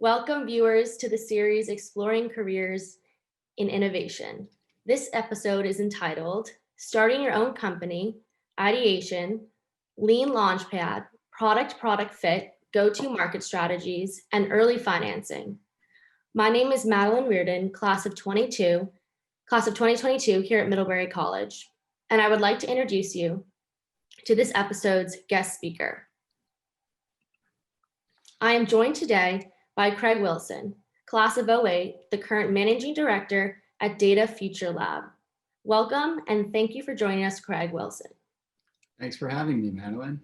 Welcome viewers to the series Exploring Careers in Innovation. This episode is entitled Starting Your Own Company, Ideation, Lean Launchpad, Product Fit, Go-to-Market Strategies, and Early Financing. My name is Madeleine Riordan, class of 2022 here at Middlebury College, and I would like to introduce you to this episode's guest speaker. I am joined today by Craig Wilson, class of 08, the current managing director at Data Future Lab. Welcome and thank you for joining us, Craig Wilson. Thanks for having me, Madeleine.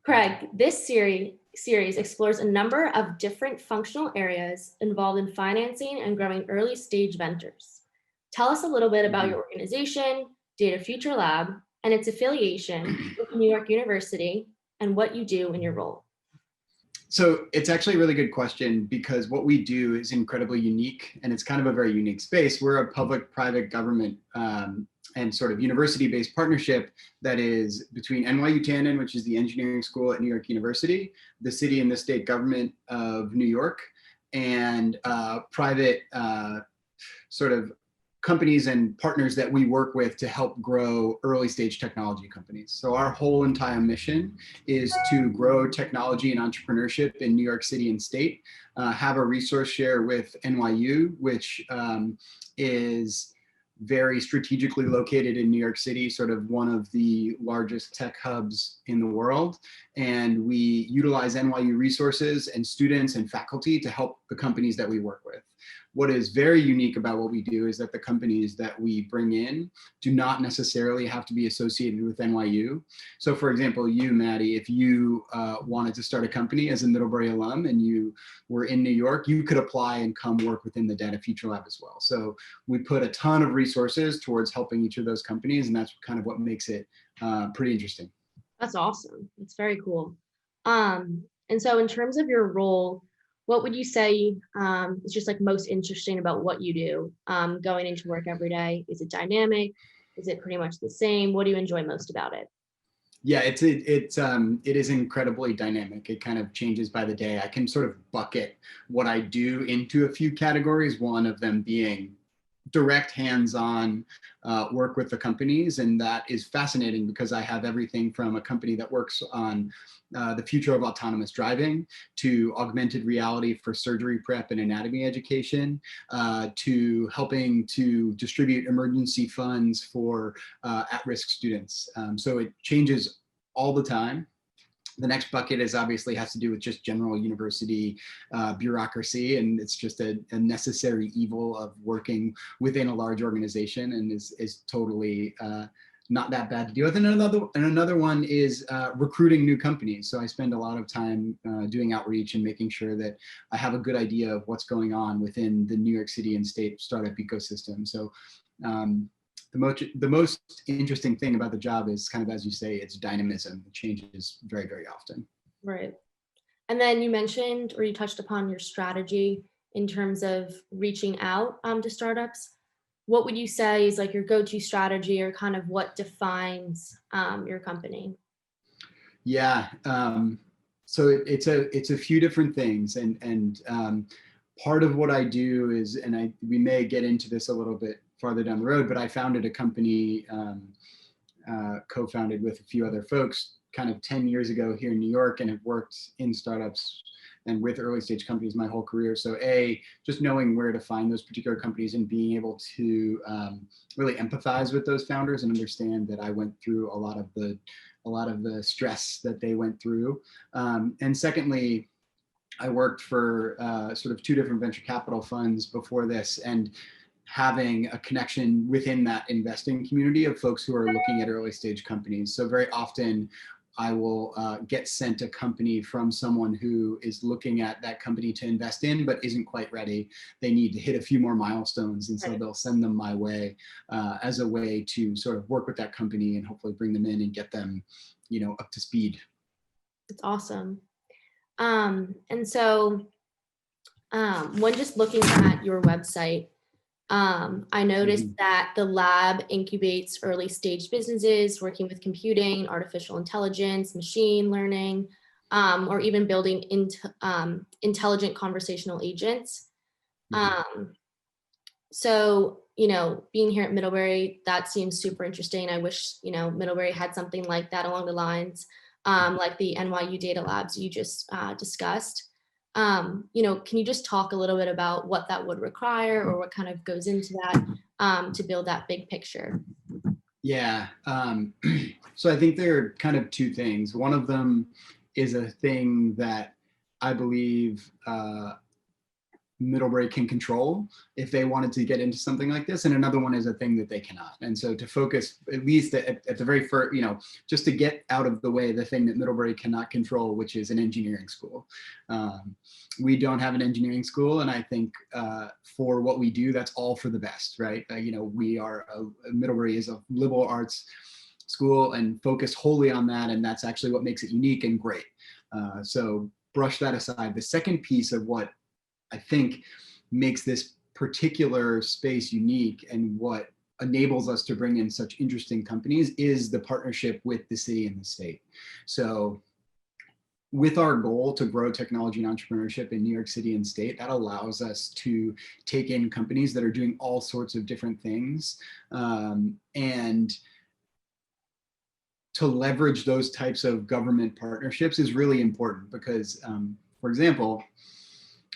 Craig, this series explores a number of different functional areas involved in financing and growing early stage ventures. Tell us a little bit about your organization, Data Future Lab, and its affiliation with New York University and what you do in your role. So it's actually a really good question because what we do is incredibly unique and it's kind of a very unique space. We're a public-private government and sort of university-based partnership that is between NYU Tandon, which is the engineering school at New York University, the city and the state government of New York, and private sort of companies and partners that we work with to help grow early stage technology companies. So our whole entire mission is to grow technology and entrepreneurship in New York City and state, have a resource share with NYU, which is very strategically located in New York City, sort of one of the largest tech hubs in the world. And we utilize NYU resources and students and faculty to help the companies that we work with. What is very unique about what we do is that the companies that we bring in do not necessarily have to be associated with NYU. So for example, you, Maddie, if you wanted to start a company as a Middlebury alum and you were in New York, you could apply and come work within the Data Future Lab as well. So we put a ton of resources towards helping each of those companies, and that's kind of what makes it pretty interesting. That's awesome. It's very cool. And so in terms of your role, what would you say is just like most interesting about what you do going into work every day? Is it dynamic? Is it pretty much the same? What do you enjoy most about it? Yeah, it is incredibly dynamic. It kind of changes by the day. I can sort of bucket what I do into a few categories, one of them being direct hands-on work with the companies. And that is fascinating because I have everything from a company that works on the future of autonomous driving to augmented reality for surgery prep and anatomy education, to helping to distribute emergency funds for at-risk students. So it changes all the time. The next bucket is obviously has to do with just general university bureaucracy, and it's just a necessary evil of working within a large organization, and is totally not that bad to deal with. And another one is recruiting new companies. So I spend a lot of time doing outreach and making sure that I have a good idea of what's going on within the New York City and state startup ecosystem. So the most interesting thing about the job is kind of, as you say, it's dynamism. It changes very, very often. Right. And then you mentioned, or you touched upon your strategy in terms of reaching out to startups. What would you say is like your go-to strategy, or kind of what defines your company? Yeah. So it's a few different things, and part of what I do is, and we may get into this a little bit farther down the road, but I founded a company, co-founded with a few other folks kind of 10 years ago here in New York, and have worked in startups and with early stage companies my whole career. So just knowing where to find those particular companies and being able to really empathize with those founders and understand that I went through a lot of the stress that they went through. And secondly, I worked for sort of two different venture capital funds before this, and having a connection within that investing community of folks who are looking at early stage companies. So very often I will get sent a company from someone who is looking at that company to invest in, but isn't quite ready. They need to hit a few more milestones. And so they'll send them my way as a way to sort of work with that company and hopefully bring them in and get them, up to speed. It's awesome. And so when just looking at your website, I noticed that the lab incubates early stage businesses working with computing, artificial intelligence, machine learning. or even building intelligent conversational agents. So, being here at Middlebury, that seems super interesting. I wish, Middlebury had something like that along the lines, like the NYU data labs you just discussed. Can you just talk a little bit about what that would require or what kind of goes into that to build that big picture? Yeah. So I think there are kind of two things. One of them is a thing that I believe Middlebury can control if they wanted to get into something like this, and another one is a thing that they cannot. And so to focus at least at the very first, just to get out of the way the thing that Middlebury cannot control, which is an engineering school. We don't have an engineering school, and I think for what we do, that's all for the best, right? Middlebury is a liberal arts school and focused wholly on that, and that's actually what makes it unique and great. So brush that aside. The second piece of what I think makes this particular space unique and what enables us to bring in such interesting companies is the partnership with the city and the state. So with our goal to grow technology and entrepreneurship in New York City and state, that allows us to take in companies that are doing all sorts of different things, and to leverage those types of government partnerships is really important because, for example,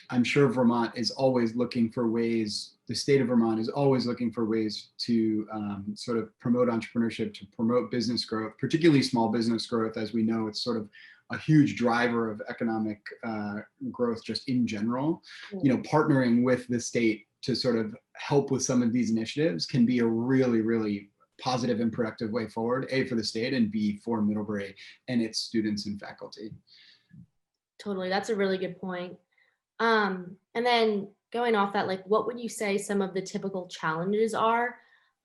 I'm sure Vermont is always looking for ways, the state of Vermont is always looking for ways to sort of promote entrepreneurship, to promote business growth, particularly small business growth. As we know, it's sort of a huge driver of economic growth just in general. Partnering with the state to sort of help with some of these initiatives can be a really, really positive and productive way forward, A, for the state, and B, for Middlebury and its students and faculty. Totally, that's a really good point. And then going off that, like, what would you say some of the typical challenges are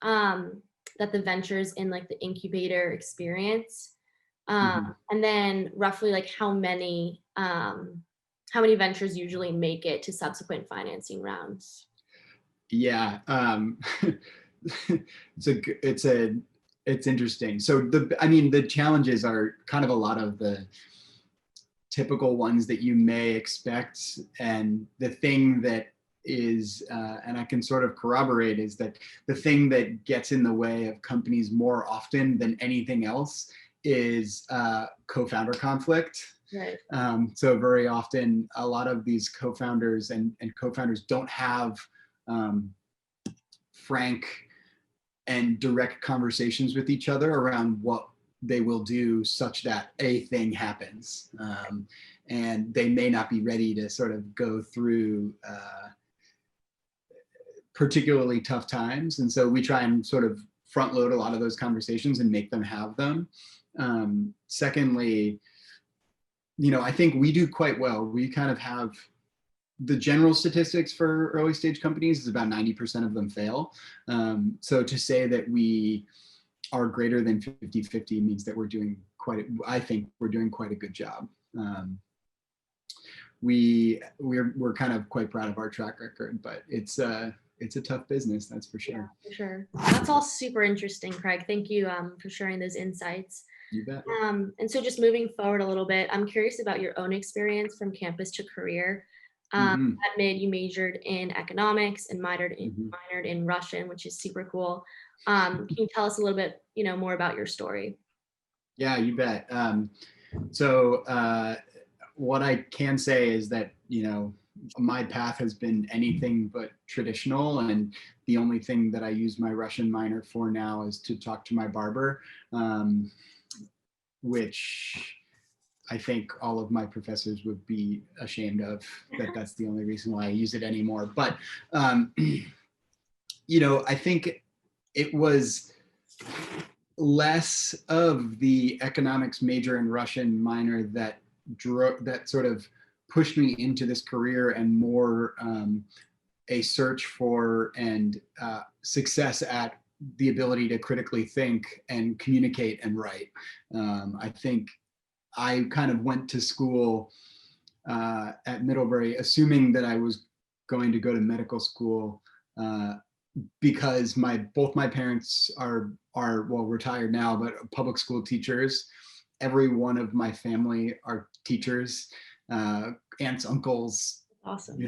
that the ventures in like the incubator experience? And then roughly like how many ventures usually make it to subsequent financing rounds? Yeah, it's interesting. So the challenges are kind of a lot of the typical ones that you may expect, and the thing that is, and I can sort of corroborate, is that the thing that gets in the way of companies more often than anything else is co-founder conflict. Right. So very often, a lot of these co-founders and co-founders don't have frank and direct conversations with each other around what they will do such that a thing happens. And they may not be ready to sort of go through particularly tough times. And so we try and sort of front load a lot of those conversations and make them have them. Secondly, I think we do quite well. We kind of have the general statistics for early stage companies is about 90% of them fail. So to say that we are greater than 50-50 means that I think we're doing quite a good job. We're kind of quite proud of our track record, but it's a tough business, that's for sure. Yeah, for sure. That's all super interesting, Craig. Thank you for sharing those insights. You bet. And so just moving forward a little bit, I'm curious about your own experience from campus to career. At Mid, you majored in economics and minored in Russian, which is super cool. Can you tell us a little bit, more about your story? Yeah, you bet. So what I can say is that, my path has been anything but traditional, and the only thing that I use my Russian minor for now is to talk to my barber, which I think all of my professors would be ashamed of, that's the only reason why I use it anymore. But, I think it was less of the economics major and Russian minor that sort of pushed me into this career, and more a search for and success at the ability to critically think and communicate and write. I think I kind of went to school at Middlebury assuming that I was going to go to medical school because both my parents are well retired now, but public school teachers. every one of my family are teachers, aunts, uncles. Awesome.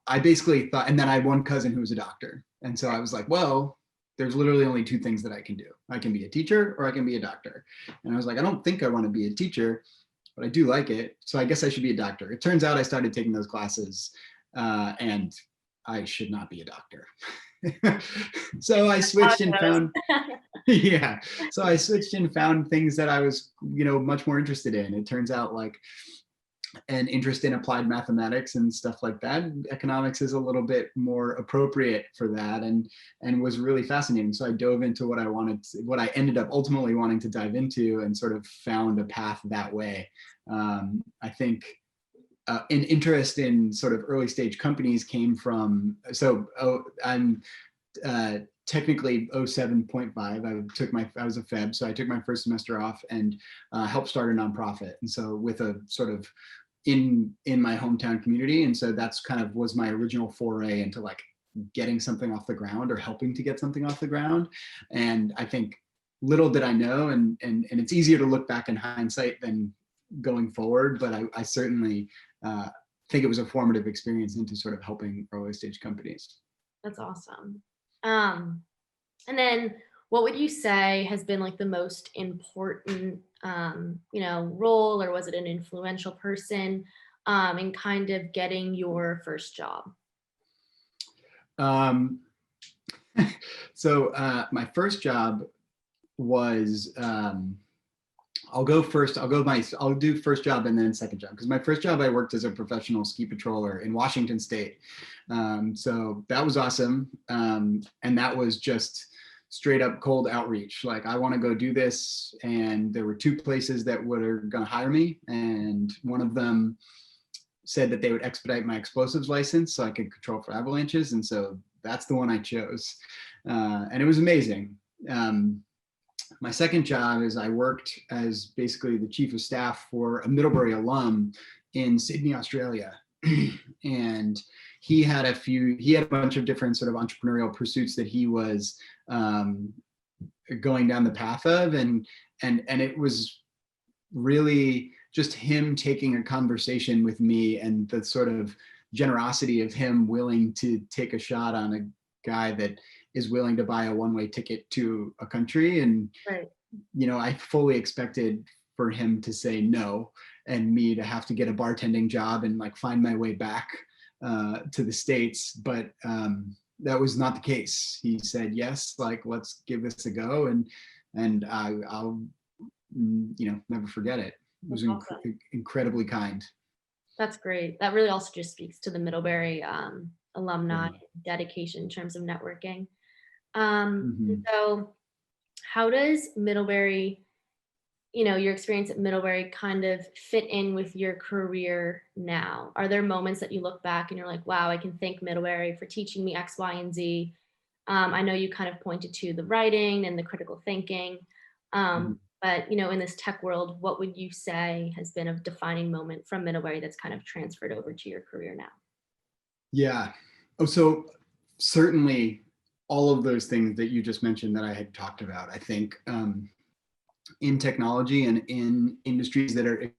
I basically thought, and then I had one cousin who was a doctor. And so I was like, well, there's literally only two things that I can do. I can be a teacher or I can be a doctor. And I was like, I don't think I want to be a teacher, but I do like it. So I guess I should be a doctor. It turns out I started taking those classes and I should not be a doctor. So I switched and found, yeah. So I switched and found things that I was, much more interested in. It turns out like an interest in applied mathematics and stuff like that. Economics is a little bit more appropriate for that, and was really fascinating. So I dove into what I ended up ultimately wanting to dive into, and sort of found a path that way. I think an interest in sort of early stage companies came from, I'm technically 07.5. I was a Feb, so I took my first semester off and helped start a nonprofit. And so with a sort of in my hometown community. And so that's kind of was my original foray into like getting something off the ground or helping to get something off the ground. And I think little did I know, and it's easier to look back in hindsight than going forward, but I certainly think it was a formative experience into sort of helping early stage companies. That's awesome. And then what would you say has been like the most important, role, or was it an influential person in kind of getting your first job? So my first job was, I'll do first job and then second job, because my first job I worked as a professional ski patroller in Washington State. So that was awesome. And that was just straight up cold outreach. Like, I want to go do this. And there were two places that were going to hire me. And one of them said that they would expedite my explosives license so I could control for avalanches. And so that's the one I chose. And it was amazing. My second job is I worked as basically the chief of staff for a Middlebury alum in Sydney, Australia. And he had a bunch of different sort of entrepreneurial pursuits that he was going down the path of. And it was really just him taking a conversation with me, and the sort of generosity of him willing to take a shot on a guy that is willing to buy a one-way ticket to a country. And, Right. I fully expected for him to say no, and me to have to get a bartending job and like find my way back to the States. But that was not the case. He said, yes, like, let's give this a go. And I'll never forget it. It was Awesome. incredibly kind. That's great. That really also just speaks to the Middlebury alumni Yeah. dedication in terms of networking. Mm-hmm. So how does Middlebury, your experience at Middlebury kind of fit in with your career now? Are there moments that you look back and you're like, wow, I can thank Middlebury for teaching me X, Y, and Z? I know you kind of pointed to the writing and the critical thinking. Mm-hmm. But in this tech world, what would you say has been a defining moment from Middlebury that's kind of transferred over to your career now? Yeah. Oh, so certainly all of those things that you just mentioned that I had talked about. I think in technology and in industries that are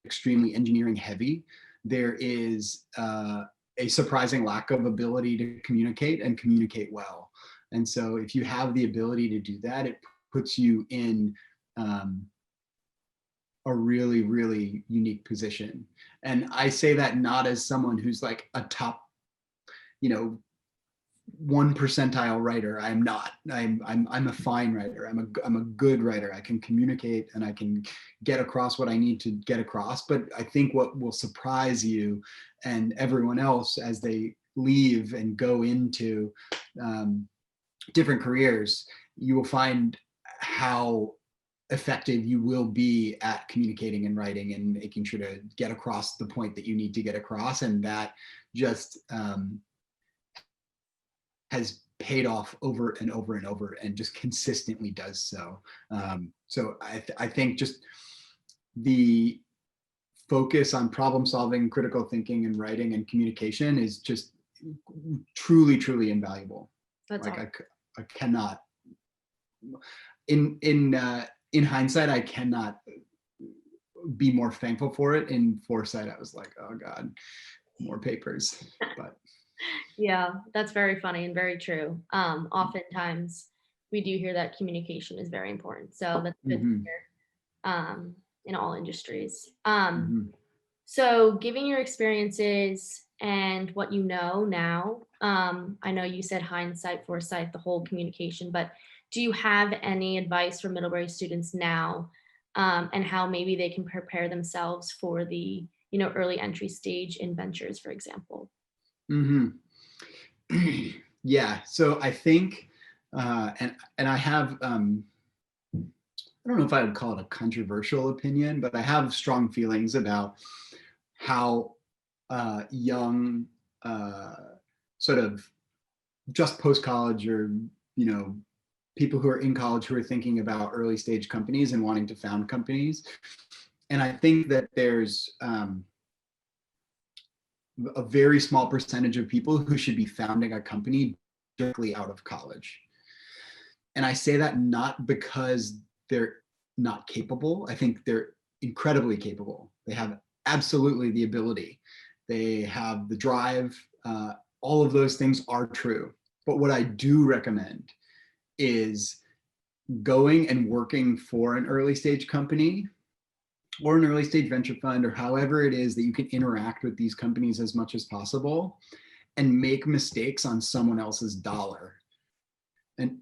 extremely engineering heavy, there is a surprising lack of ability to communicate and communicate well. And so if you have the ability to do that, it puts you in a really, really unique position. And I say that not as someone who's like a top, 1% writer. I'm not. I'm a fine writer. I'm a good writer. I can communicate and I can get across what I need to get across. But I think what will surprise you and everyone else as they leave and go into different careers, you will find how effective you will be at communicating and writing and making sure to get across the point that you need to get across. And that just has paid off over and over and over, and just consistently does so. So I think just the focus on problem solving, critical thinking, and writing and communication is just truly, truly invaluable. That's Like awesome. I cannot, in hindsight, I cannot be more thankful for it. In foresight, I was like, oh God, more papers. But Yeah, that's very funny and very true. Oftentimes we do hear that communication is very important. So that's good to mhm, hear in all industries. mhm. So given your experiences and what you know now, I know you said hindsight, foresight, the whole communication, but do you have any advice for Middlebury students now and how maybe they can prepare themselves for the, early entry stage in ventures, for example? Mhm. Yeah. So I think, and I have, I don't know if I would call it a controversial opinion, but I have strong feelings about how young, uh, sort of just post college, or you know, people who are in college who are thinking about early stage companies and wanting to found companies. And I think that there's a very small percentage of people who should be founding a company directly out of college. And I say that not because they're not capable. I think they're incredibly capable. They have absolutely the ability. They have the drive. All of those things are true. But what I do recommend is going and working for an early stage company or an early stage venture fund, or however it is that you can interact with these companies as much as possible and make mistakes on someone else's dollar. And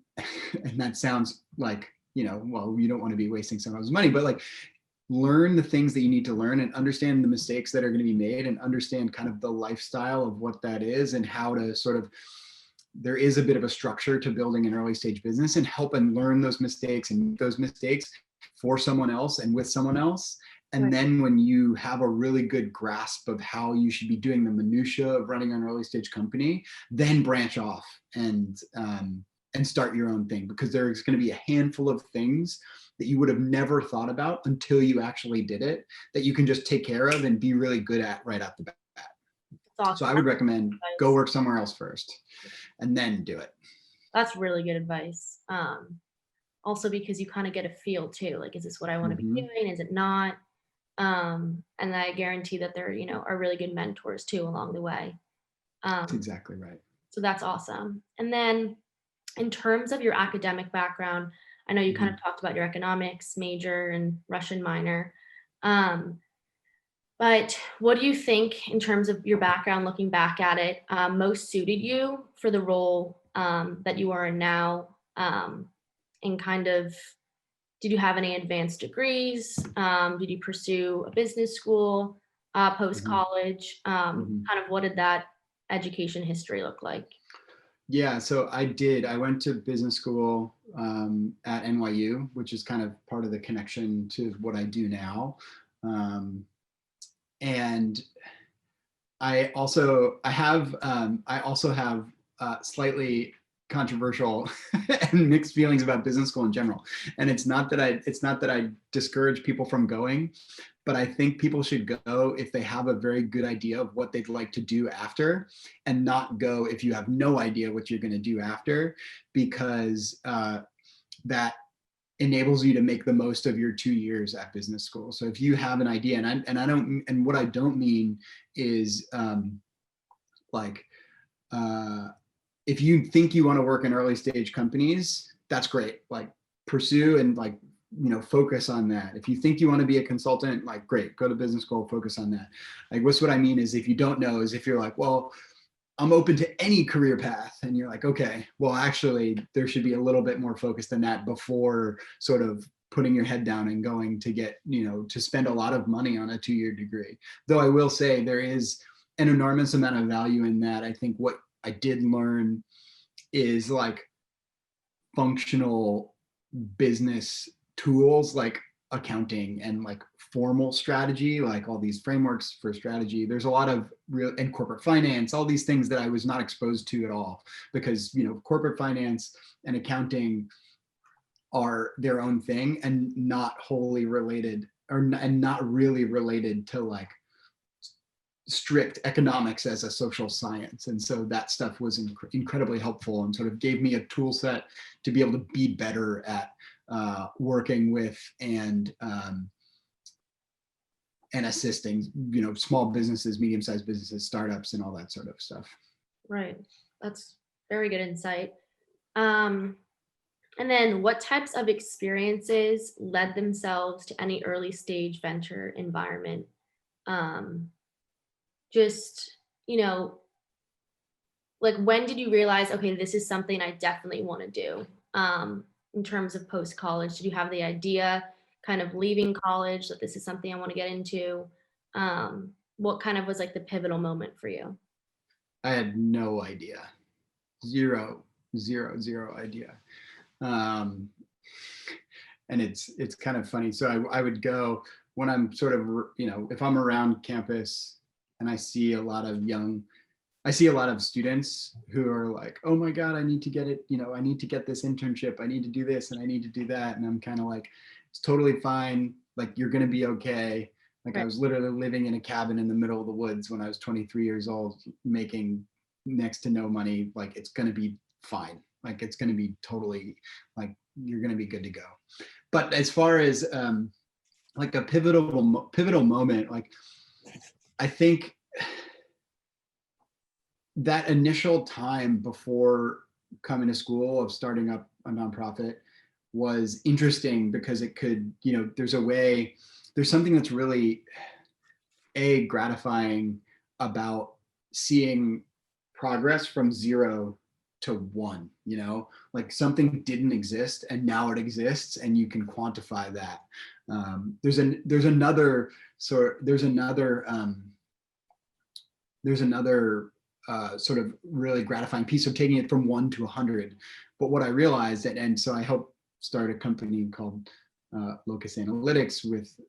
and that sounds like, well, you don't want to be wasting someone else's money, but like, learn the things that you need to learn and understand the mistakes that are going to be made, and understand kind of the lifestyle of what that is, and how to sort of, there is a bit of a structure to building an early stage business, and help and learn those mistakes and those mistakes for someone else and with someone else. And Right. then when you have a really good grasp of how you should be doing the minutia of running an early stage company, then branch off and start your own thing, because there's going to be a handful of things that you would have never thought about until you actually did it, that you can just take care of and be really good at right off the bat. That's So awesome. I would recommend go Advice. work somewhere else first and then do it. That's really good advice. Also because you kind of get a feel too, like, is this what I want to be Mm-hmm. doing? Is it not? And I guarantee that there, are really good mentors too along the way. That's Um, exactly right. so that's awesome. And then in terms of your academic background, I know you kind Mm-hmm. of talked about your economics major and Russian minor. Um, but what do you think in terms of your background, looking back at it, most suited you for the role that you are in now? And kind of, did you have any advanced degrees? Did you pursue a business school post Mm-hmm. college? Mm-hmm. Kind of what did that education history look like? Yeah, so I went to business school at NYU, which is kind of part of the connection to what I do now. Um, and I also have slightly controversial and mixed feelings about business school in general. And it's not that I discourage people from going, but I think people should go if they have a very good idea of what they'd like to do after, and not go if you have no idea what you're going to do after, because that enables you to make the most of your 2 years at business school. So if you have an idea, and what I don't mean is like if you think you want to work in early stage companies, that's great. Like, pursue and like, focus on that. If you think you want to be a consultant, like, great, go to business school, focus on that. Like, what I mean is, if you don't know, is if you're like, well, I'm open to any career path, and you're like, okay, well, actually there should be a little bit more focus than that before sort of putting your head down and going to get, to spend a lot of money on a 2-year degree. Though I will say there is an enormous amount of value in that. I think what I did learn is like functional business tools, like accounting and like formal strategy, like all these frameworks for strategy. There's a lot of real, and corporate finance, all these things that I was not exposed to at all, because corporate finance and accounting are their own thing and not wholly related, and not really related to like strict economics as a social science. And so that stuff was incredibly helpful, and sort of gave me a tool set to be able to be better at working with and and assisting, you know, small businesses, medium-sized businesses, startups, and all that sort of stuff. Right. That's very good insight. And then what types of experiences led themselves to any early stage venture environment? Um, just, you know, like when did you realize, okay, this is something I definitely want to do? In terms of post college, did you have the idea kind of leaving college that this is something I want to get into? What kind of was like the pivotal moment for you? I had no idea. Zero idea. Um, and it's kind of funny. So I would go when I'm sort of, you know, if I'm around campus and I see a lot of students who are like, oh my God, I need to get it, you know, I need to get this internship, I need to do this and I need to do that. And I'm kind of like, it's totally fine. Like, you're going to be okay. Like, Right. I was literally living in a cabin in the middle of the woods when I was 23 years old, making next to no money. Like, it's going to be fine. Like, it's going to be totally, like, you're going to be good to go. But as far as like a pivotal moment, like, I think that initial time before coming to school of starting up a nonprofit was interesting because it could, you know, there's something that's really gratifying about seeing progress from 0 to 1, you know, like something didn't exist and now it exists and you can quantify that. There's another sort of really gratifying piece of taking it from 1 to 100. But what I realized, and so I helped start a company called Locus Analytics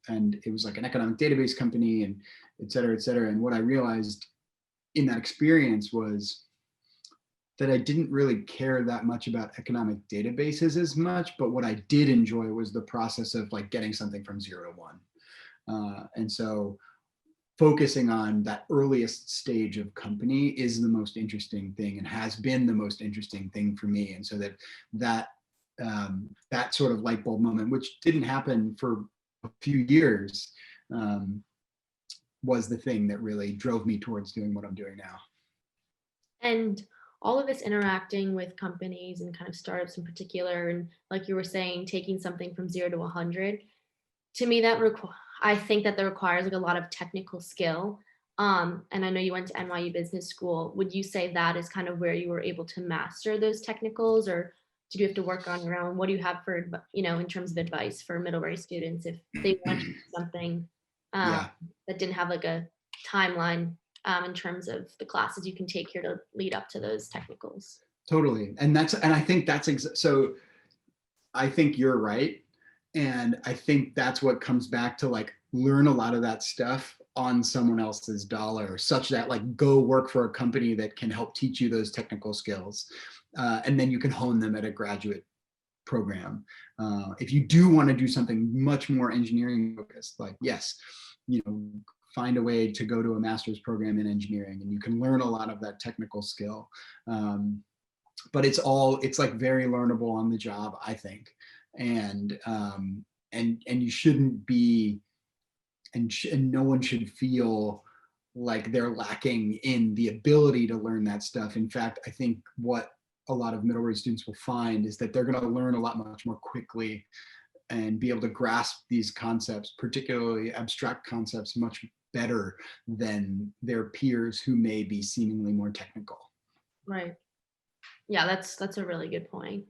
and it was like an economic database company, and et cetera, et cetera. And what I realized in that experience was that I didn't really care that much about economic databases as much, but what I did enjoy was the process of like getting something from 0 to 1. And so focusing on that earliest stage of company is the most interesting thing and has been the most interesting thing for me. And so that sort of light bulb moment, which didn't happen for a few years, was the thing that really drove me towards doing what I'm doing now. And all of this interacting with companies and kind of startups in particular, and like you were saying, taking something from 0 to 100, to me, I think that requires like a lot of technical skill. And I know you went to NYU Business School. Would you say that is kind of where you were able to master those technicals, or did you have to work on your own? What do you have for, you know, in terms of advice for Middlebury students if they want to do something Yeah, that didn't have like a timeline in terms of the classes you can take here to lead up to those technicals? totally. And I think so I think you're right. And I think that's what comes back to, like, learn a lot of that stuff on someone else's dollar, such that like go work for a company that can help teach you those technical skills. And then you can hone them at a graduate program. If you do want to do something much more engineering focused, like, yes, you know, find a way to go to a master's program in engineering and you can learn a lot of that technical skill. But it's like very learnable on the job, I think. And you shouldn't be, and no one should feel like they're lacking in the ability to learn that stuff. In fact, I think what a lot of Middlebury students will find is that they're going to learn a lot much more quickly and be able to grasp these concepts, particularly abstract concepts, much better than their peers who may be seemingly more technical. Right. Yeah, that's a really good point.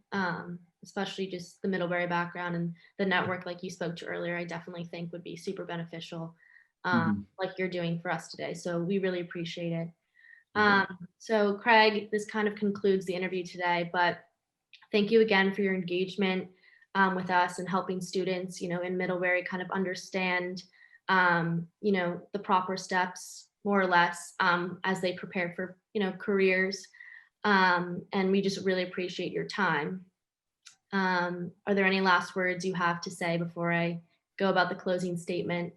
Especially just the Middlebury background and the network, like you spoke to earlier, I definitely think would be super beneficial, like you're doing for us today. So we really appreciate it. So Craig, this kind of concludes the interview today, but thank you again for your engagement with us and helping students, you know, in Middlebury kind of understand, you know, the proper steps more or less as they prepare for, you know, careers. And we just really appreciate your time. Are there any last words you have to say before I go about the closing statement?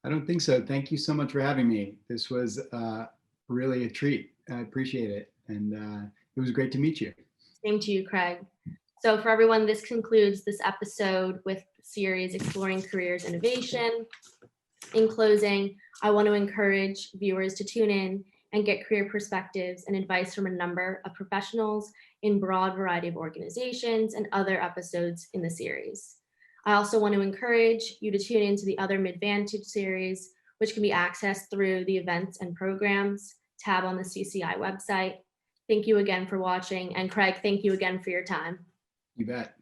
I don't think so. Thank you so much for having me. This was really a treat. I appreciate it. And it was great to meet you. Same to you, Craig. So for everyone, this concludes this episode with the series Exploring Careers Innovation. In closing, I want to encourage viewers to tune in and get career perspectives and advice from a number of professionals in broad variety of organizations and other episodes in the series. I also want to encourage you to tune into the other MIDDVantage series, which can be accessed through the events and programs tab on the CCI website. Thank you again for watching. And Craig, thank you again for your time. You bet.